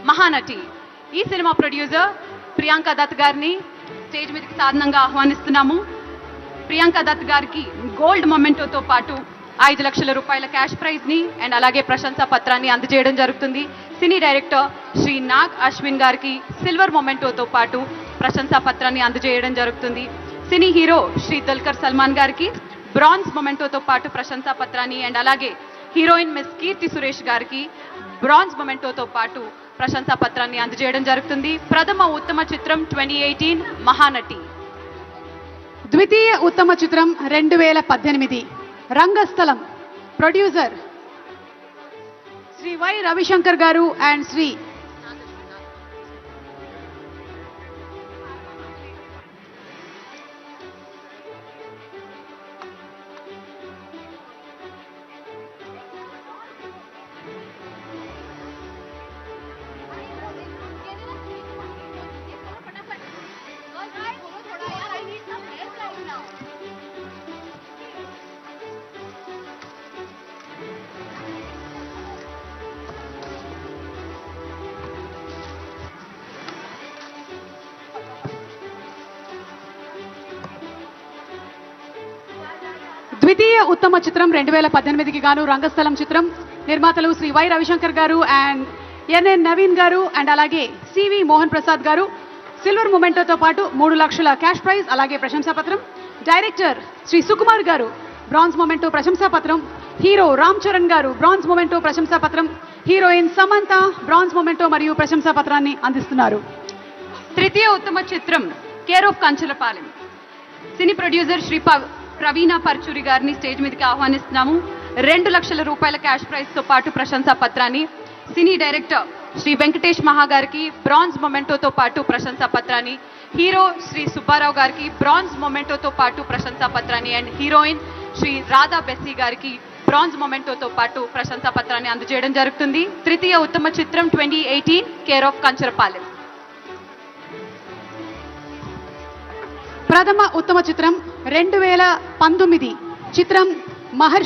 మహానటి ఈ cinema producer Priyanka Dutt గారిని stage మీదకి సాధారణంగా ఆహ్వానిస్తున్నాము. ప్రియాంక దత్ గారికి గోల్డ్ మొమెంటోతో పాటు 5 లక్షల రూపాయల క్యాష్ ప్రైజ్ ని అండ్ అలాగే ప్రశంసా పత్రాన్ని అందజేయడం జరుగుతుంది. సినీ డైరెక్టర్ శ్రీ నాగ్ అశ్విన్ గారికి సిల్వర్ మొమెంటోతో పాటు ప్రశంసా పత్రాన్ని అందజేయడం జరుగుతుంది. సినీ హీరో శ్రీ దుల్కర్ సల్మాన్ గారికి బ్రాంజ్ మొమెంటోతో పాటు ప్రశంసా పత్రాన్ని అండ్ అలాగే హీరోయిన్ మిస్ కీర్తి సురేష్ గారికి బ్రాంజ్ మొమెంటోతో పాటు ప్రశంసా పత్రాన్ని అందజేయడం జరుగుతుంది. ప్రథమ ఉత్తమ చిత్రం 2018 మహానటి. ద్వితీయ ఉత్తమ చిత్రం 2018 రంగస్థలం. ప్రొడ్యూసర్ శ్రీ వై రవిశంకర్ గారు అండ్ శ్రీ ద్వితీయ ఉత్తమ చిత్రం 2018కి గాను రంగస్థలం చిత్రం. నిర్మాతలు శ్రీ వై రవిశంకర్ గారు అండ్ ఎన్ఎన్ నవీన్ గారు అండ్ అలాగే సివి మోహన్ ప్రసాద్ గారు. సిల్వర్ మొమెంటోతో పాటు 3 లక్షల క్యాష్ ప్రైజ్ అలాగే ప్రశంసా పత్రం. డైరెక్టర్ శ్రీ సుకుమార్ గారు బ్రాంజ్ మొమెంటో ప్రశంసా పత్రం. హీరో రామ్ చరణ్ గారు బ్రాంజ్ మొమెంటో ప్రశంసా పత్రం. హీరోయిన్ సమంత బ్రాంజ్ మొమెంటో మరియు ప్రశంసా పత్రాన్ని అందిస్తున్నారు. తృతీయ ఉత్తమ చిత్రం care of Kancharapalem. Cine producer Shri Praveena Paruchuri గారిని స్టేజ్ మీదకి ఆహ్వానిస్తున్నాము. 2 లక్షల రూపాయల క్యాష్ ప్రైజ్ తో పాటు ప్రశంసా పత్రాన్ని. సినీ డైరెక్టర్ శ్రీ వెంకటేష్ మహా గారికి బ్రాంజ్ మొమెంటోతో పాటు ప్రశంసా పత్రాన్ని. హీరో శ్రీ సుబ్బారావు గారికి బ్రాంజ్ మొమెంటోతో పాటు ప్రశంసా పత్రాన్ని అండ్ హీరోయిన్ శ్రీ రాధా బెస్సీ గారికి బ్రాంజ్ మొమెంటోతో పాటు ప్రశంసా పత్రాన్ని అందజేయడం జరుగుతుంది. తృతీయ ఉత్తమ చిత్రం 2018 కేర్ ఆఫ్ కంచరపాలెం. ప్రథమ ఉత్తమ చిత్రం 2019 చిత్రం మహర్షి.